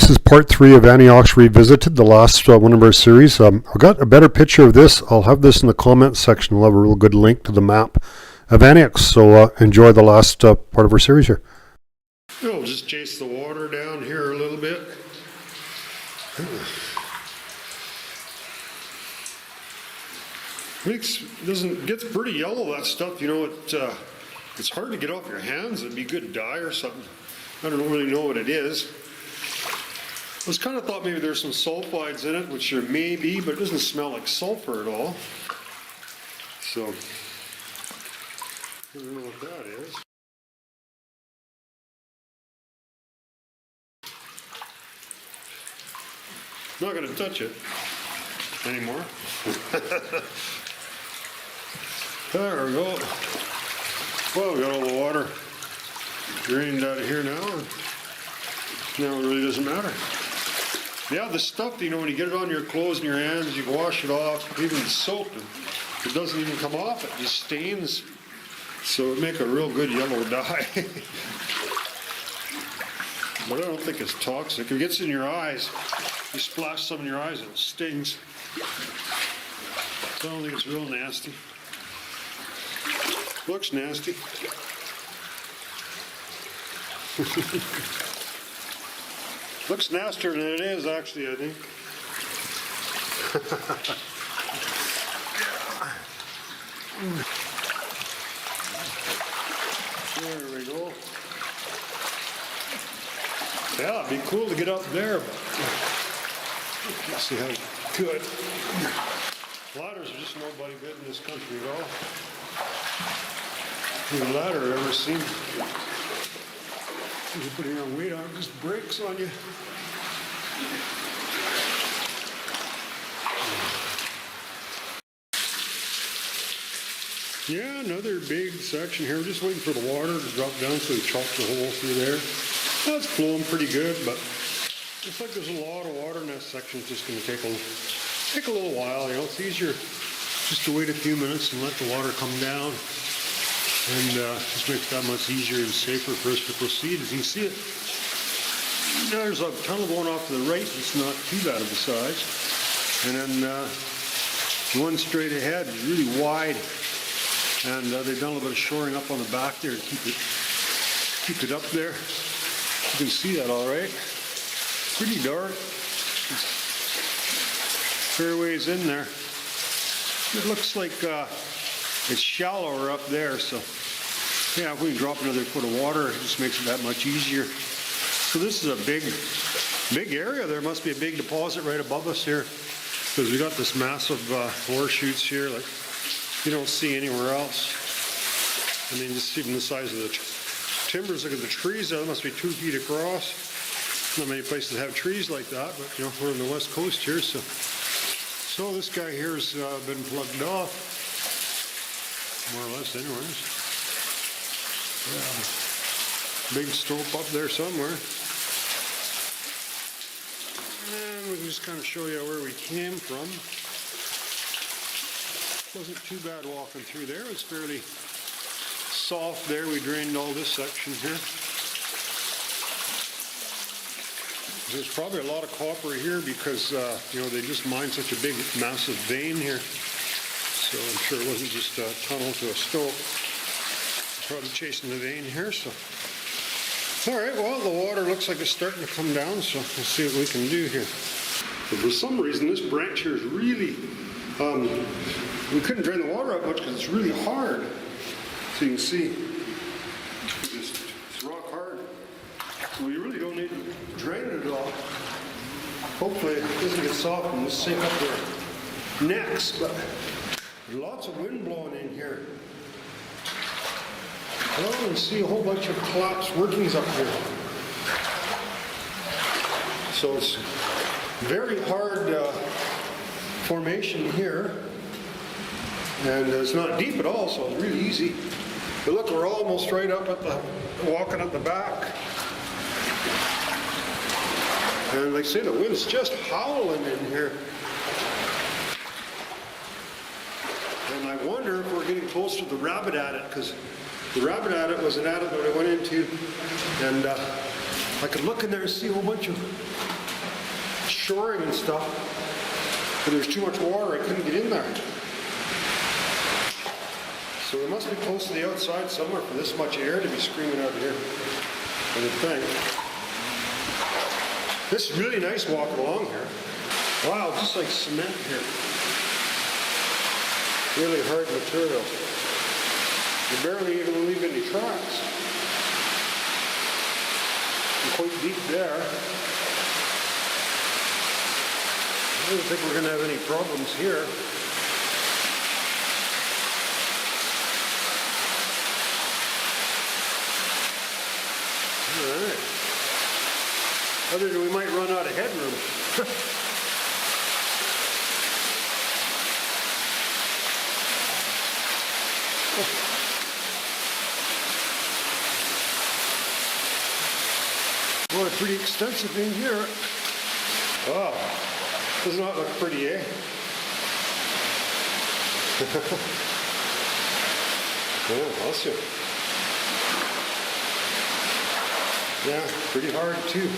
This is part 3 of Anyox Revisited, the last one of our series. I've got a better picture of this. I'll have this in the comments section. We'll have a real good link to the map of Anyox. So enjoy the last part of our series here. We'll just chase the water down here a little bit. Gets pretty yellow, that stuff. You know, it's hard to get off your hands. It'd be good dye or something. I don't really know what it is. I was kind of thought maybe there's some sulfides in it, which there may be, but it doesn't smell like sulfur at all. So, I don't know what that is. Not going to touch it anymore. There we go. Well, we got all the water drained out of here now. Now it really doesn't matter. Yeah, the stuff, you know, when you get it on your clothes and your hands, you wash it off, even the soap, it doesn't even come off, it just stains. So it make a real good yellow dye. But I don't think it's toxic. If it gets in your eyes, you splash some in your eyes, it stings. So I don't think it's real nasty. Looks nasty. Looks nastier than it is, actually, I think. There we go. Yeah, it'd be cool to get up there, but let's see how good. Ladders are just nobody good in this country at all. The ladder I've ever seen. If you put your weight on it, just breaks on you. Yeah, another big section here. We're just waiting for the water to drop down so we chop the hole through there. That's flowing pretty good, but looks like there's a lot of water in that section. It's just going to take a little while. You know, it's easier just to wait a few minutes and let the water come down. And just makes that much easier and safer for us to proceed. As you can see it, there's a tunnel going off to the right. It's not too bad of a size. And then one straight ahead is really wide. And they've done a little bit of shoring up on the back there to keep it up there. You can see that all right. Pretty dark. It's fair ways in there. It looks like it's shallower up there, so yeah, if we can drop another foot of water, it just makes it that much easier. So this is a big area. There must be a big deposit right above us here, because we got this massive ore chutes here like you don't see anywhere else. I mean, just even the size of the timbers. Look at the trees there. That must be 2 feet across. Not many places have trees like that, but you know, we're on the west coast here, so this guy here has been plugged off. More or less, anyways. Yeah. Big stope up there somewhere. And we can just kind of show you where we came from. Wasn't too bad walking through there. It was fairly soft there. We drained all this section here. There's probably a lot of copper here because, you know, they just mined such a big, massive vein here. So I'm sure it wasn't just a tunnel to a stope. Probably chasing the vein here, so. All right, well, the water looks like it's starting to come down, so we'll see what we can do here. But for some reason, this branch here is really, we couldn't drain the water out much because it's really hard. So you can see, it's rock hard. Well, you really don't need to drain it at all. Hopefully it doesn't get soft and just sink up their necks, but lots of wind blowing in here. Well, you can see a whole bunch of collapsed workings up here. So it's very hard formation here. And it's not deep at all, so it's really easy. But look, we're almost right up at walking at the back. And like I say, the wind's just howling in here. And I wonder if we're getting close to the rabbit adit, because the rabbit adit was an adit that I went into, and I could look in there and see a whole bunch of shoring and stuff, but there's too much water, I couldn't get in there. So it must be close to the outside somewhere for this much air to be screaming out here, I would think. This is really nice walking along here. Wow, just like cement here. Really hard material. You barely even leave any tracks. And quite deep there. I don't think we're going to have any problems here. Alright. Other than we might run out of headroom. Boy, pretty extensive in here. Wow. Does not look pretty, eh? Oh, awesome. Yeah, pretty hard too.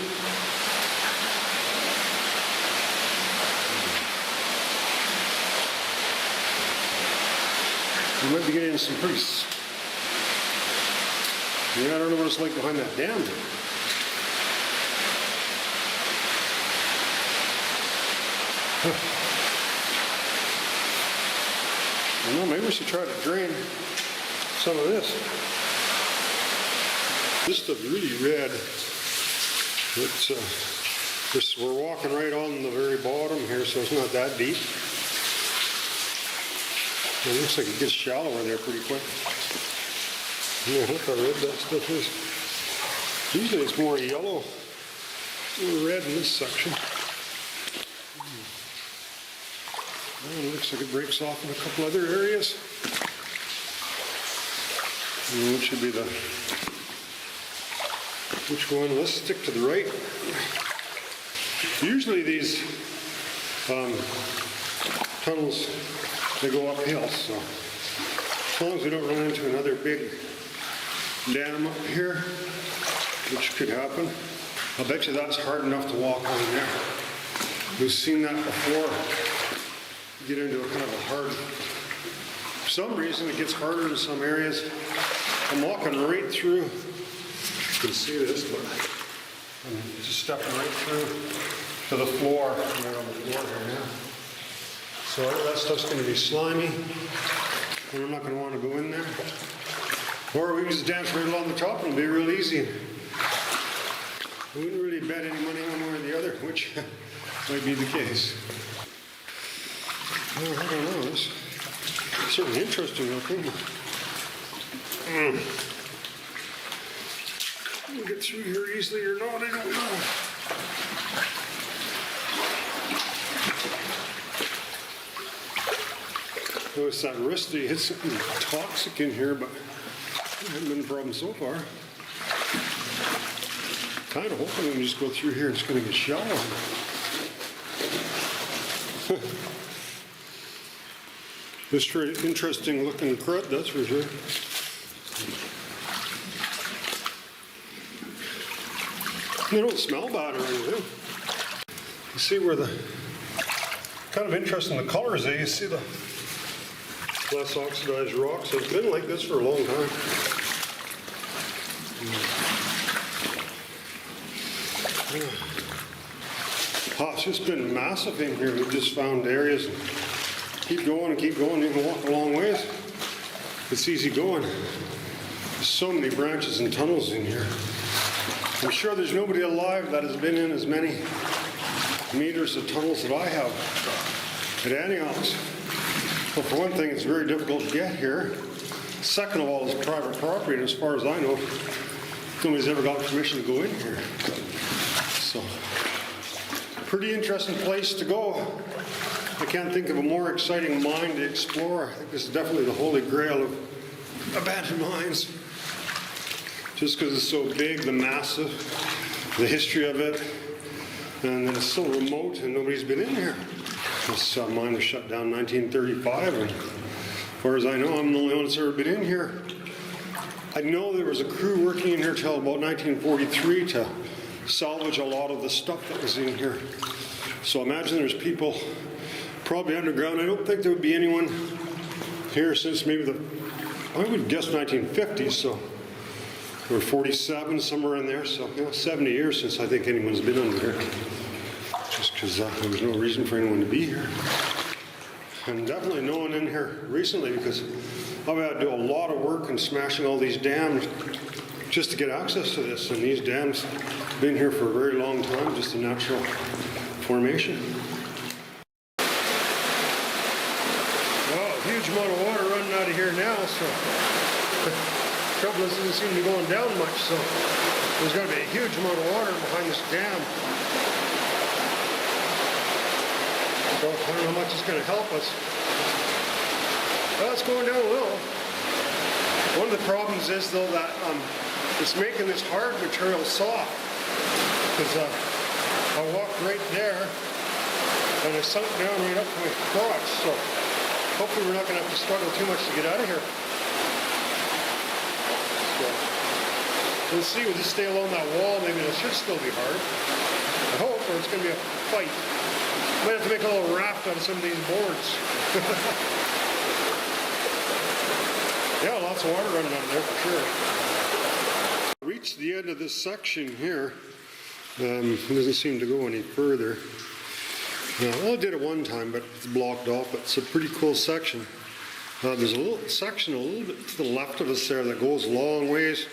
You might be getting some pretty... Yeah, I don't know what it's like behind that dam. I don't know, maybe we should try to drain some of this. This stuff's really red. It's, we're walking right on the very bottom here, so it's not that deep. It looks like it gets shallower there pretty quick. Yeah, look how red that stuff is. Usually it's more yellow, more red in this section. Well, it looks like it breaks off in a couple other areas. And which should be the... Which one? Let's stick to the right. Usually these tunnels, they go uphill, so as long as we don't run into another big dam up here, which could happen, I'll bet you that's hard enough to walk on there. We've seen that before. You get into a kind of a hard, for some reason it gets harder in some areas. I'm walking right through, you can see this, but I'm just stepping right through to the floor. I'm right on the floor here now. So that stuff's going to be slimy, and I'm not going to want to go in there. Or we can just dance right along the top and it'll be real easy. We wouldn't really bet any money one way or the other, which might be the case. Well, I don't know, it's certainly interesting looking. We'll get through here easily or not, I don't know. Notice that rusty hit something toxic in here, but it hasn't been a problem so far. Kind of hoping we can just go through here and it's going to get shallow. This very interesting looking crud, that's for sure. They don't smell bad or anything. You see where the, kind of interesting the colors there, you see the less oxidized rocks. It's been like this for a long time. Oh, it's just been massive in here. We've just found areas. Keep going and keep going. You can walk a long ways. It's easy going. There's so many branches and tunnels in here. I'm sure there's nobody alive that has been in as many meters of tunnels that I have at Anyox. Well, for one thing, it's very difficult to get here. Second of all, it's private property, and as far as I know, nobody's ever got permission to go in here. So, pretty interesting place to go. I can't think of a more exciting mine to explore. I think this is definitely the holy grail of abandoned mines. Just because it's so big, the massive, the history of it, and that it's so remote and nobody's been in here. This mine was shut down in 1935, and as far as I know, I'm the only one that's ever been in here. I know there was a crew working in here till about 1943 to salvage a lot of the stuff that was in here. So imagine there's people probably underground. I don't think there would be anyone here since maybe I would guess 1950s, so or 47, somewhere in there. So 70 years since I think anyone's been under here. Just because there was no reason for anyone to be here. And definitely no one in here recently, because I've had to do a lot of work in smashing all these dams just to get access to this. And these dams have been here for a very long time, just a natural formation. Well, a huge amount of water running out of here now, so the trouble is it doesn't seem to be going down much, so there's got to be a huge amount of water behind this dam. So I don't know how much it's going to help us. Well, it's going down a little. One of the problems is, though, that it's making this hard material soft. Because I walked right there, and I sunk down right up to my crotch. So hopefully we're not going to have to struggle too much to get out of here. So we'll see. We'll just stay along that wall. Maybe it should still be hard. I hope, or it's going to be a fight. Might have to make a little raft out of some of these boards. Yeah, lots of water running out there for sure. Reached the end of this section here. It doesn't seem to go any further. Well, I did it one time, but it's blocked off. It's a pretty cool section. There's a little section a little bit to the left of us there that goes a long ways.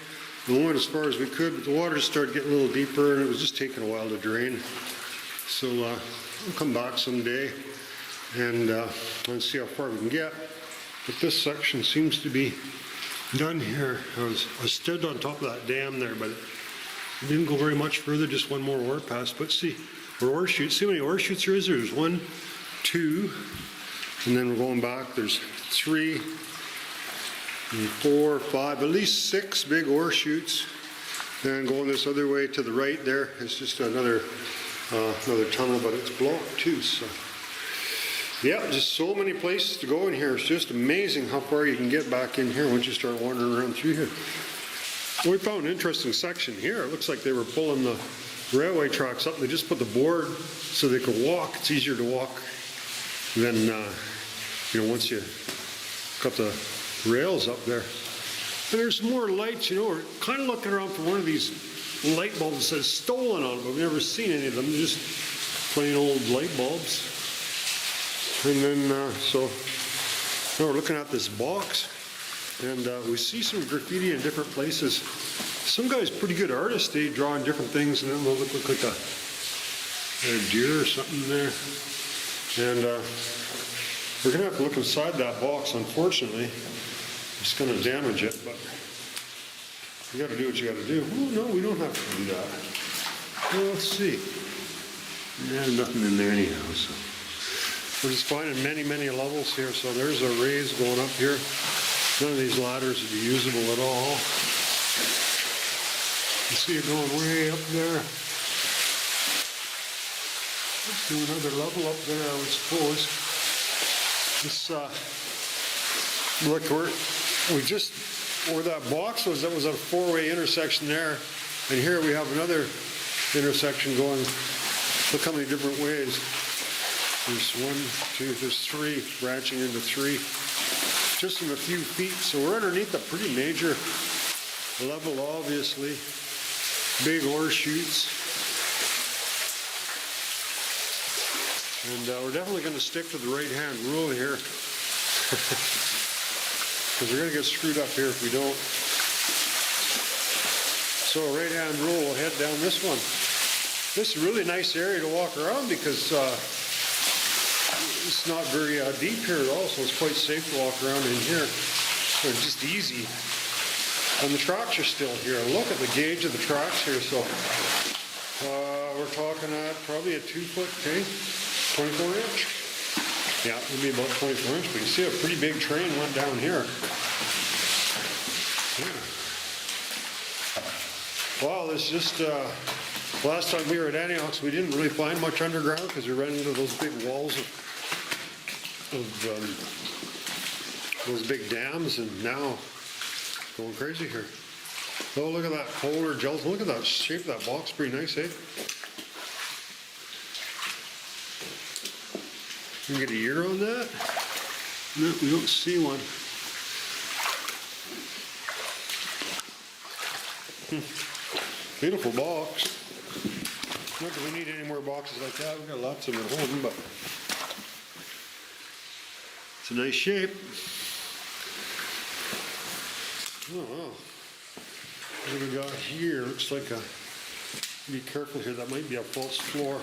We went as far as we could, but the water started getting a little deeper, and it was just taking a while to drain. So we'll come back someday and see how far we can get. But this section seems to be done here. I stood on top of that dam there, but it didn't go very much further, just one more ore pass. But see, ore shoots. See how many ore shoots there is? There's 1, 2, and then we're going back. There's 3, 4, 5, at least 6 big ore shoots. Then going this other way to the right there, it's just another tunnel, but it's blocked too. So yeah, just so many places to go in here. It's just amazing how far you can get back in here once you start wandering around through here. We found an interesting section here. It looks like they were pulling the railway tracks up. They just put the board so they could walk. It's easier to walk than once you got the rails up there. And there's more lights. We're kind of looking around for one of these light bulbs that says stolen on them. We've never seen any of them. They're just plain old light bulbs. And then, so now we're looking at this box, and we see some graffiti in different places. Some guy's pretty good artist. They draw in different things, and then they'll look like a deer or something there. And we're going to have to look inside that box, unfortunately. It's going to damage it, but you got to do what you got to do. Oh, no, we don't have to do that. Well, let's see. Yeah, nothing in there anyhow, so. We're just finding many, many levels here. So there's a raise going up here. None of these ladders would be usable at all. You see it going way up there. Let's do another level up there, I would suppose. This, look, where that box was, that was a 4-way intersection there. And here we have another intersection going, look how many different ways. There's 1, 2, there's 3, branching into 3, just in a few feet. So we're underneath a pretty major level, obviously. Big ore chutes. And we're definitely going to stick to the right-hand rule here. Because we're going to get screwed up here if we don't. So right-hand rule, we'll head down this one. This is a really nice area to walk around because it's not very deep here at all, so it's quite safe to walk around in here. So it's just easy. And the tracks are still here. Look at the gauge of the tracks here. So we're talking at probably a 2-foot, 24 inch. Yeah, it'll be about 24 inch, but you see a pretty big train went down here. Yeah. Well, it's just, last time we were at Anyox, we didn't really find much underground because we ran into those big walls of those big dams, and now going crazy here. Oh, look at that polar gelatin. Look at that shape of that box. Pretty nice, eh? Can we get a year on that? No, we don't see one. Beautiful box. Not that we need any more boxes like that. We've got lots of them at home, but it's a nice shape. Oh, wow. What do we got here? Looks like a, be careful here, that might be a false floor.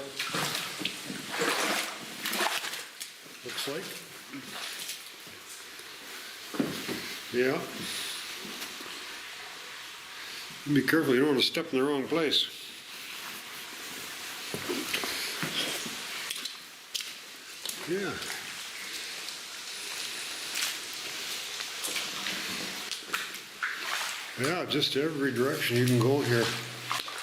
Looks like. Yeah. Be careful, you don't want to step in the wrong place. Yeah. Yeah, just every direction you can go here.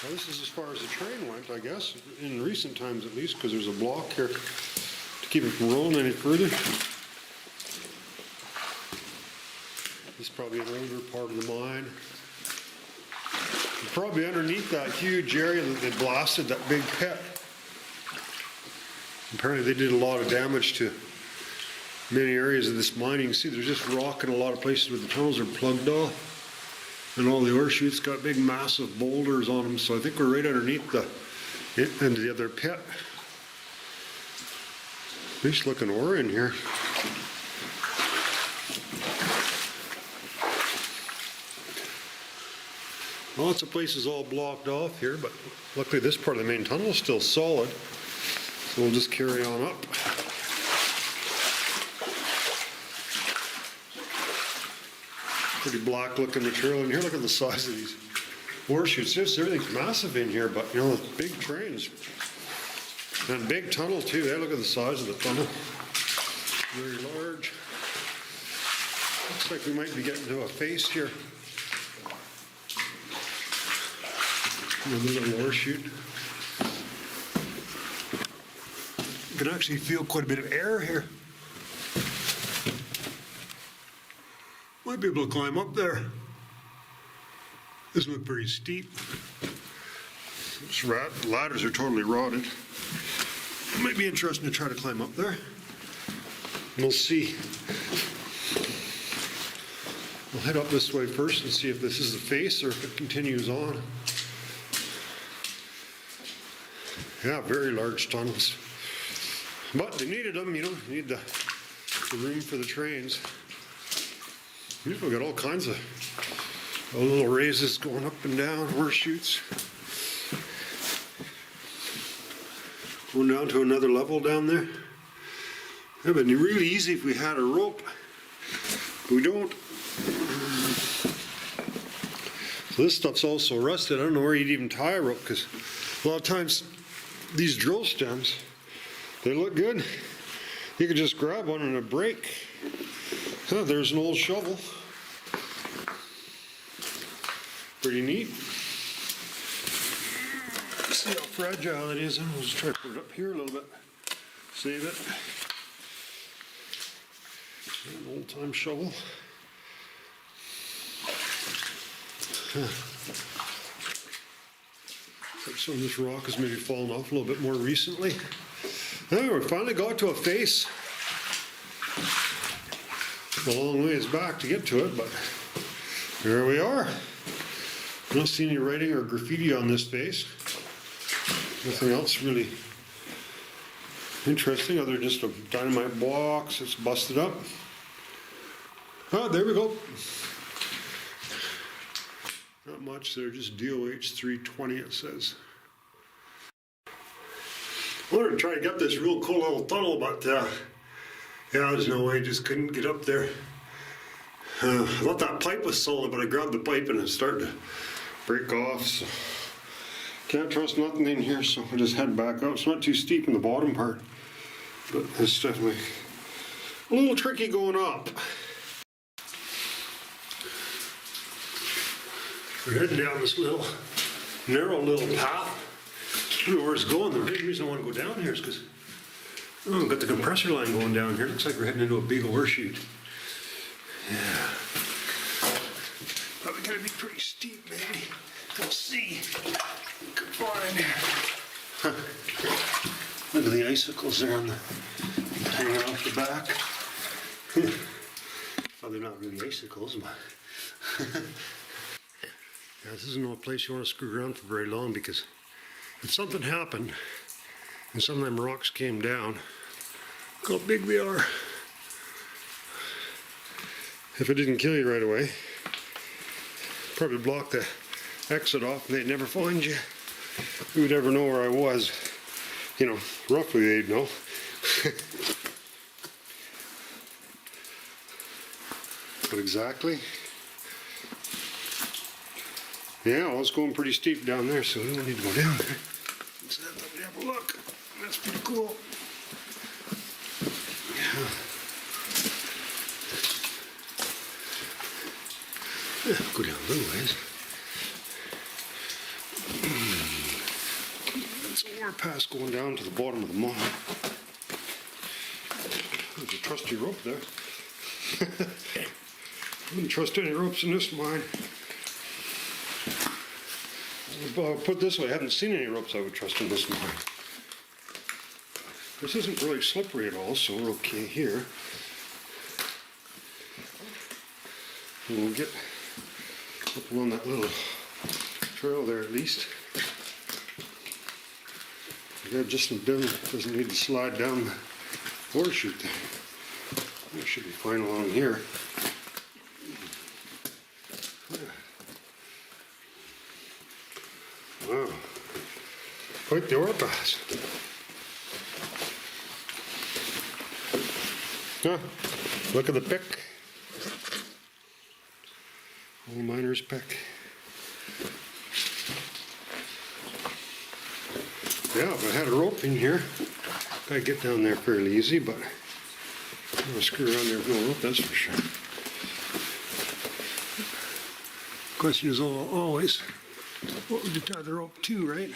Well, this is as far as the train went, I guess, in recent times at least, because there's a block here to keep it from rolling any further. This is probably an older part of the mine. Probably underneath that huge area that they blasted, that big pit. Apparently they did a lot of damage to many areas of this mine. You can see there's just rock in a lot of places where the tunnels are plugged off. And all the ore chutes got big massive boulders on them, so I think we're right underneath the end of the other pit. Nice looking ore in here. Lots of places all blocked off here, but luckily this part of the main tunnel is still solid, so we'll just carry on up. Pretty black looking material in here. Look at the size of these ore chutes. Just everything's massive in here, but you know, it's big trains. And big tunnel too. Hey, look at the size of the tunnel. Very large. Looks like we might be getting to a face here. Another little ore chute. You can actually feel quite a bit of air here. Might be able to climb up there. This looked pretty steep. This ladders are totally rotted. It might be interesting to try to climb up there. We'll see. We'll head up this way first and see if this is the face or if it continues on. Yeah, very large tunnels. But they needed them, you know, need the room for the trains. We've got all kinds of little raises going up and down, ore chutes. Going down to another level down there. It would be really easy if we had a rope. But we don't. So this stuff's also rusted. I don't know where you'd even tie a rope, because a lot of times these drill stems, they look good. You could just grab one and it'd break. Oh, there's an old shovel. Pretty neat. See how fragile it is. I'll just try to put it up here a little bit. Save it. An old-time shovel. Like some of this rock has maybe fallen off a little bit more recently. Oh, we finally got to a face. A long ways back to get to it, but here we are. I don't see any writing or graffiti on this face. Nothing else really interesting other than just a dynamite box that's busted up. Oh, there we go. Not much there, just DOH 320 it says. I wanted to try to get this real cool little tunnel, but yeah, there's no way, just couldn't get up there. I thought that pipe was solid, but I grabbed the pipe and it started to break off. So can't trust nothing in here, so we'll just head back up. It's not too steep in the bottom part, but it's definitely a little tricky going up. We're heading down this little narrow little path. I don't know where it's going. The main reason I want to go down here is because we've got the compressor line going down here. Looks like we're heading into a big ore chute. Yeah. Probably gonna be pretty steep, maybe. We'll see. Good find. Look at the icicles there on the hanging off the back. Well, they're not really icicles, but yeah, this isn't a place you want to screw around for very long, because if something happened and some of them rocks came down, look how big they are. If it didn't kill you right away, probably block the exit off and they'd never find you. Who would ever know where I was? You know, roughly they'd know. But exactly. Yeah, well, it's going pretty steep down there, so we don't need to go down there. Let's have a look. That's pretty cool. Yeah. Go down a little ways. That's a warpath going down to the bottom of the mine. There's a trusty rope there. I wouldn't trust any ropes in this mine. Well, put it this way, I haven't seen any ropes I would trust in this mine. This isn't really slippery at all, so we're okay here. And we'll get up along that little trail there at least. The guy just doesn't need to slide down the horseshoe there. It should be fine along here. Wow, quite the overpass. Huh, look at the pick. Old miner's pick. Yeah, if I had a rope in here, I'd get down there fairly easy, but I'm gonna screw around there with no rope, that's for sure. Question is always, what would you tie the rope to, right?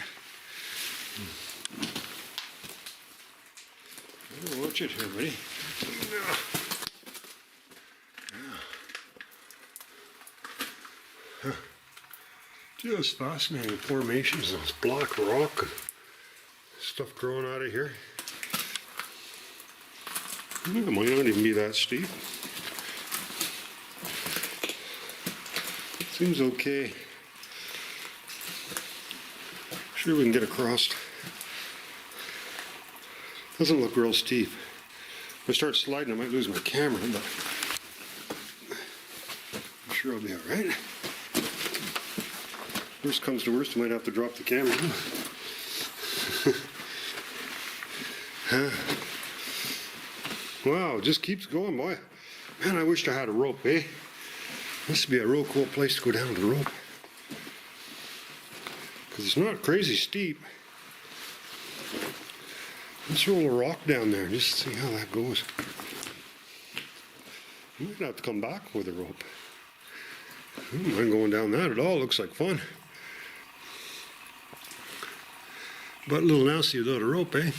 Watch it here, buddy. Just fascinating formations of this black rock and stuff growing out of here. It might not even be that steep. Seems okay. Sure we can get across. Doesn't look real steep. If I start sliding I might lose my camera, but I'm sure I'll be alright. Worst comes to worst, I might have to drop the camera. Wow, it just keeps going, boy. Man, I wished I had a rope, eh? This would be a real cool place to go down to the rope. Because it's not crazy steep. Let's roll a rock down there and just see how that goes. You might have to come back with a rope. I don't mind going down that at all, looks like fun. But a little nasty without a rope, eh?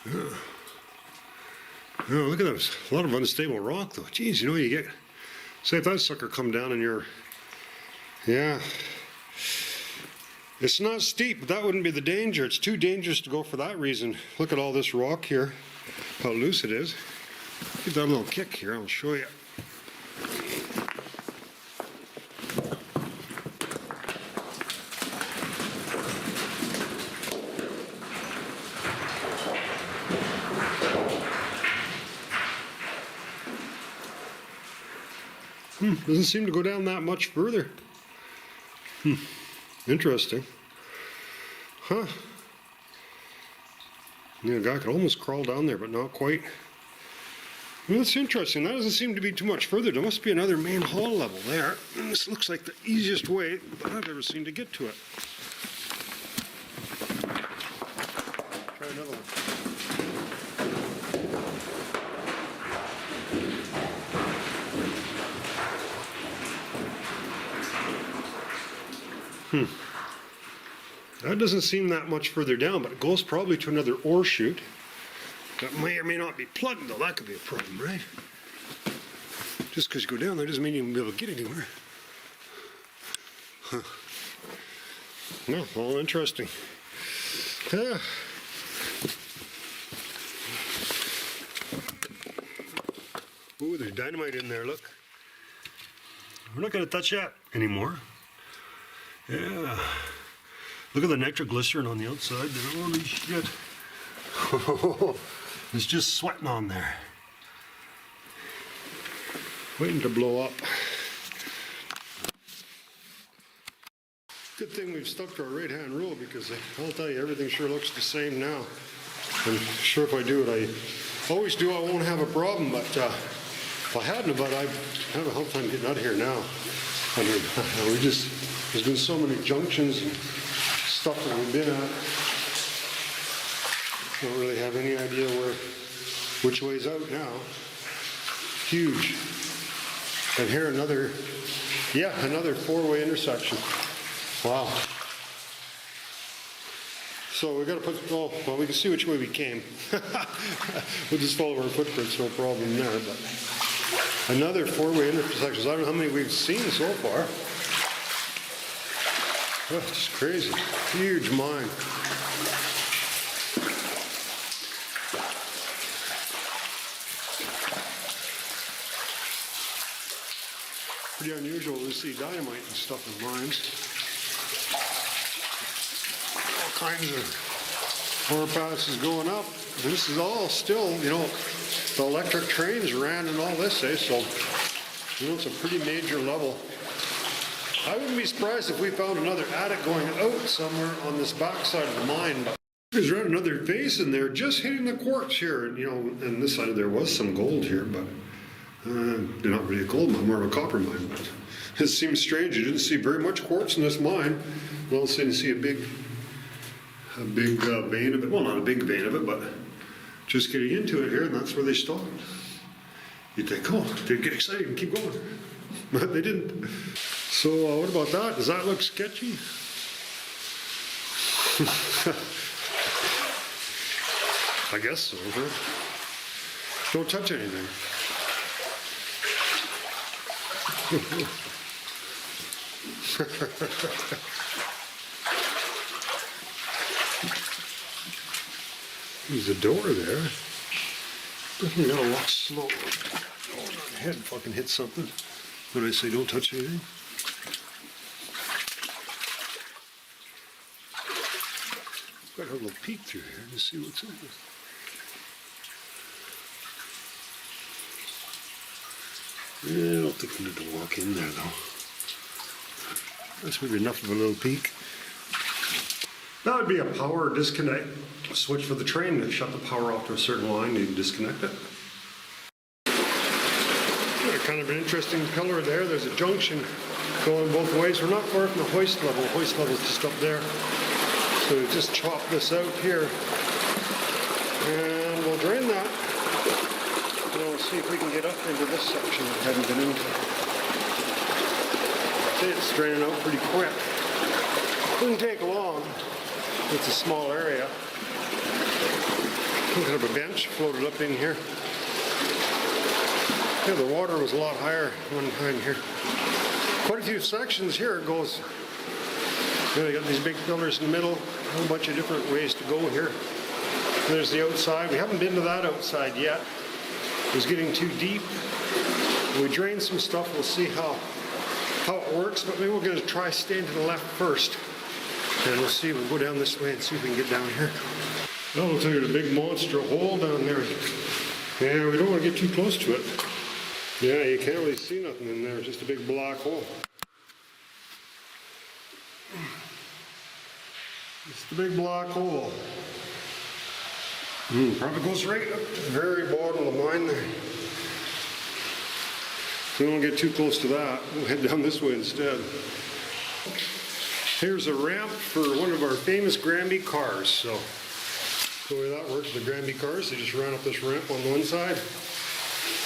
Yeah. Oh, look at that. A lot of unstable rock though. Geez, you know, you get, say if that sucker come down and you're, yeah. It's not steep, but that wouldn't be the danger. It's too dangerous to go for that reason. Look at all this rock here, how loose it is. Give that a little kick here, I'll show you. Doesn't seem to go down that much further. Interesting. Huh. Yeah, a guy could almost crawl down there, but not quite. Well, that's interesting. That doesn't seem to be too much further. There must be another main haul level there. And this looks like the easiest way that I've ever seen to get to it. Try another one. That doesn't seem that much further down, but it goes probably to another ore chute that may or may not be plugged, though. That could be a problem, right? Just because you go down there doesn't mean you can be able to get anywhere. Huh. No, all interesting. Ooh, there's dynamite in there, look. We're not gonna touch that anymore. Yeah. Look at the nitroglycerin on the outside there, holy shit. It's just sweating on there. Waiting to blow up. Good thing we've stuck to our right-hand rule, because I'll tell you, everything sure looks the same now. I'm sure if I do it, I always do, I won't have a problem, but if I hadn't, but I'd have a hell time getting out of here now. I mean, there's been so many junctions and stuff that we've been at. Don't really have any idea which way's out now. Huge. And here another four-way intersection. Wow. So we got to put, oh, well, we can see which way we came. We'll just follow our footprints, no problem there. But another four-way intersection. I don't know how many we've seen so far. Oh, it's crazy. Huge mine. Pretty unusual to see dynamite and stuff in mines. All kinds of ore passes going up. This is all still, you know, the electric trains ran and all this, eh? So, you know, it's a pretty major level. I wouldn't be surprised if we found another attic going out somewhere on this backside of the mine. But there's another vase in there just hitting the quartz here. And, you know, and this side there was some gold here, but they're not really a gold mine, more of a copper mine. But it seems strange. You didn't see very much quartz in this mine. Well, I didn't see a big vein of it. Well, not a big vein of it, but just getting into it here, and that's where they stopped. You'd think, oh, they'd get excited and keep going. But they didn't. So what about that? Does that look sketchy? I guess so, huh? Don't touch anything. There's a door there. You gotta walk slow. Oh, my head fucking hit something. What did I say? Don't touch anything? Got a little peek through here to see what's in there. Yeah, I don't think we need to walk in there though. That's maybe enough of a little peek. That would be a power disconnect switch for the train to shut the power off to a certain line. You disconnect it. Kind of an interesting color there. There's a junction going both ways. We're not far from the hoist level. The hoist level is just up there. So we just chop this out here. And we'll drain that. And we'll see if we can get up into this section that we haven't been into. See, it's draining out pretty quick. Doesn't take long. It's a small area. We have a bench floated up in here. Yeah, the water was a lot higher one time here. Quite a few sections here. It goes, you know, you got these big pillars in the middle, a whole bunch of different ways to go here. There's the outside. We haven't been to that outside yet. It was getting too deep. We drained some stuff. We'll see how it works, but maybe we're going to try staying to the left first. And we'll see. We'll go down this way and see if we can get down here. That looks like there's a big monster hole down there. Yeah, we don't want to get too close to it. Yeah, you can't really see nothing in there. It's just a big black hole. It's the big black hole. Probably goes right up to the very bottom of the mine there. We won't get too close to that. We'll head down this way instead. Here's a ramp for one of our famous Granby cars. So the way that works, the Granby cars, they just ran up this ramp on one side,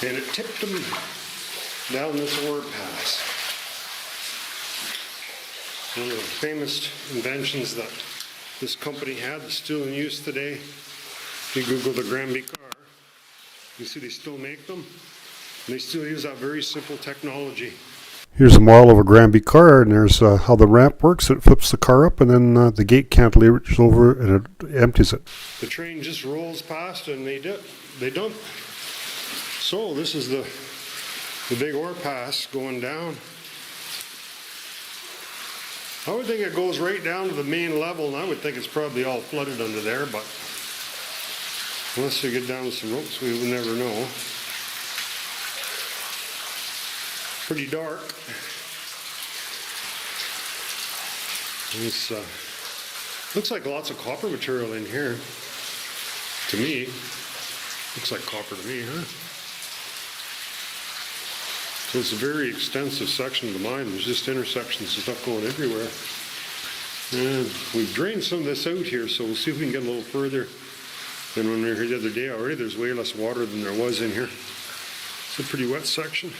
and it tipped them down this ore pass. One of the famous inventions that this company had that's still in use today. If you Google the Granby car, you see they still make them. And they still use that very simple technology. Here's a model of a Granby car, and there's how the ramp works. It flips the car up, and then the gate cantilevers over, and it empties it. The train just rolls past, and they dump. So this is the the big ore pass going down. I would think it goes right down to the main level, and I would think it's probably all flooded under there, but unless you get down with some ropes, we would never know. Pretty dark. It's looks like lots of copper material in here. To me, looks like copper to me, huh? So it's a very extensive section of the mine. There's just intersections and stuff going everywhere. And we've drained some of this out here, so we'll see if we can get a little further than when we were here the other day already. There's way less water than there was in here. It's a pretty wet section.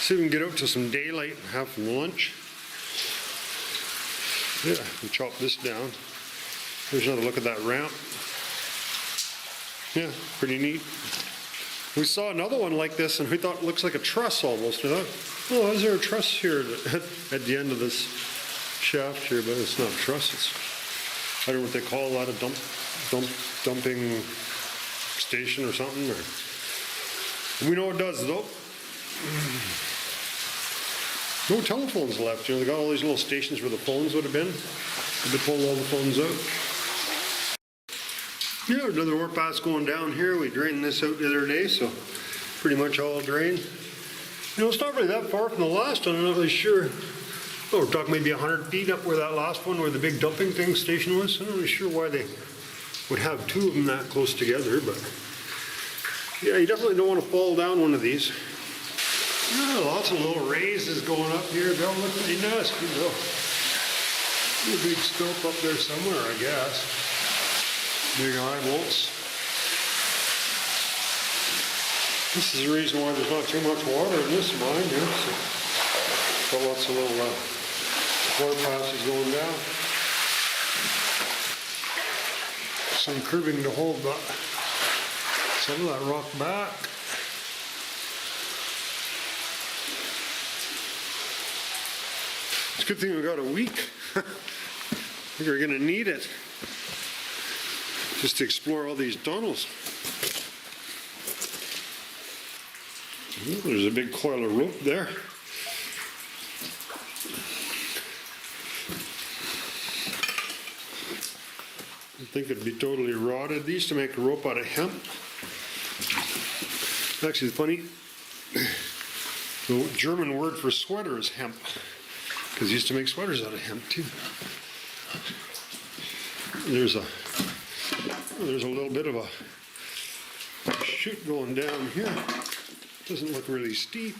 See if we can get out to some daylight and have some lunch. Yeah, we chop this down. Here's another look at that ramp. Yeah, pretty neat. We saw another one like this and we thought it looks like a truss almost. I thought, oh, is there a truss here at the end of this shaft here? But it's not a truss. It's, I don't know what they call that, a dumping station or something. Or, we know it does though. No telephones left. You know, they got all these little stations where the phones would have been. They pulled all the phones out. Yeah, another ore pass going down here. We drained this out the other day, so pretty much all drained. You know, it's not really that far from the last one. I'm not really sure. Oh, we're talking maybe 100 feet up where that last one, where the big dumping thing station was. I'm not really sure why they would have two of them that close together, but yeah, you definitely don't want to fall down one of these. Yeah, lots of little raises going up here. They'll look pretty nice, you know. A big scope up there somewhere, I guess. Big eye bolts. This is the reason why there's not too much water in this mine here. So, got lots of little water passes going down. Some curving to hold some of that rock back. It's a good thing we got a week. I think we're gonna need it just to explore all these tunnels. Ooh, there's a big coil of rope there. I think it'd be totally rotted. They used to make a rope out of hemp. Actually, it's funny. The German word for sweater is hemp, because they used to make sweaters out of hemp too. There's a little bit of a chute going down here. Doesn't look really steep.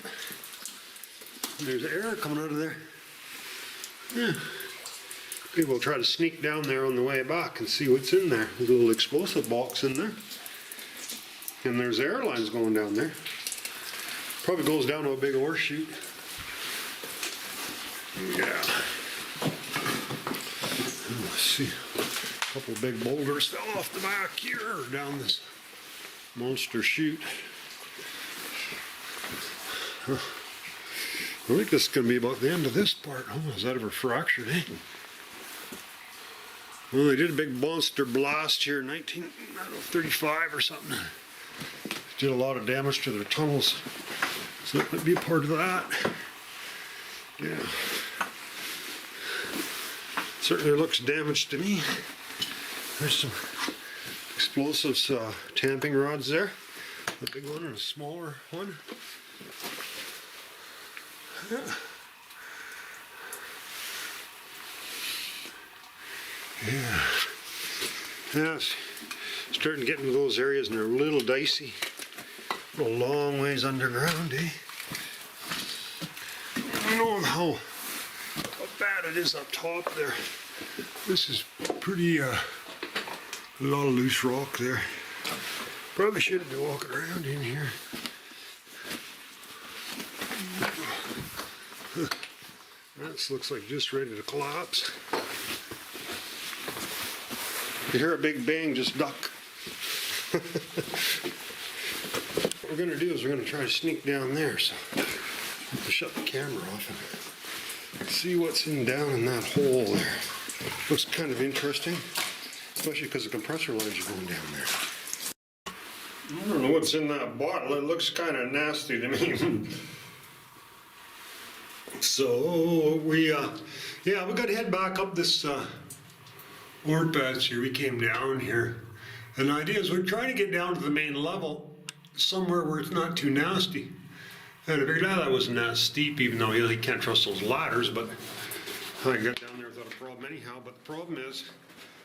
There's air coming out of there. Yeah. Maybe we'll try to sneak down there on the way back and see what's in there. There's a little explosive box in there. And there's air lines going down there. Probably goes down to a big ore chute. Yeah. Let's see. A couple of big boulders fell off the back here or down this monster chute. Huh. I think this is going to be about the end of this part. Oh, is that ever fractured, eh? Well, they did a big monster blast here in 1935 or something. Did a lot of damage to their tunnels. So that might be a part of that. Yeah. Certainly looks damaged to me. There's some explosives tamping rods there. A big one and a smaller one. Yeah. Yeah, it's starting to get into those areas and they're a little dicey. A long ways underground, eh? I don't know how bad it is up top there. This is pretty, a lot of loose rock there. Probably should have been walking around in here. This looks like just ready to collapse. You hear a big bang, just duck. What we're gonna do is we're gonna try to sneak down there. So I'll shut the camera off and see what's down in that hole there. Looks kind of interesting, especially because the compressor lines are going down there. I don't know what's in that bottle. It looks kind of nasty to me. So we got to head back up this ore patch here. We came down here, and the idea is we're trying to get down to the main level, somewhere where it's not too nasty. And I figured out that wasn't that steep, even though you can't trust those ladders. But I got down there without a problem anyhow. But the problem is,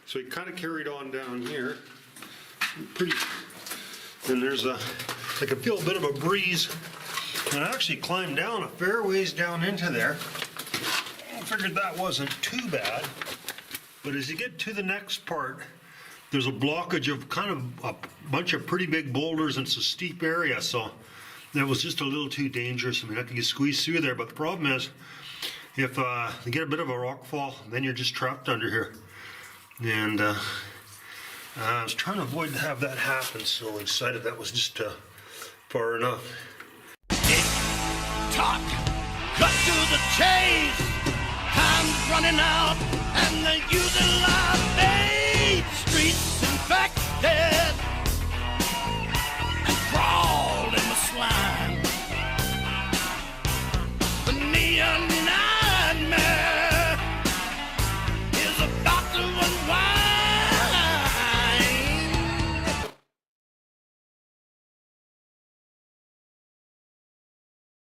so we kind of carried on down here, and there's I could feel a bit of a breeze. And I actually climbed down a fair ways down into there. I figured that wasn't too bad. But as you get to the next part, there's a blockage of kind of a bunch of pretty big boulders, and it's a steep area, so that was just a little too dangerous. I mean, I could get squeezed through there, but the problem is, if you get a bit of a rock fall, then you're just trapped under here. And I was trying to avoid to have that happen, so I decided that was just far enough. Talk, cut to the chase. Time's running out, and they're using live bait. Streets infected.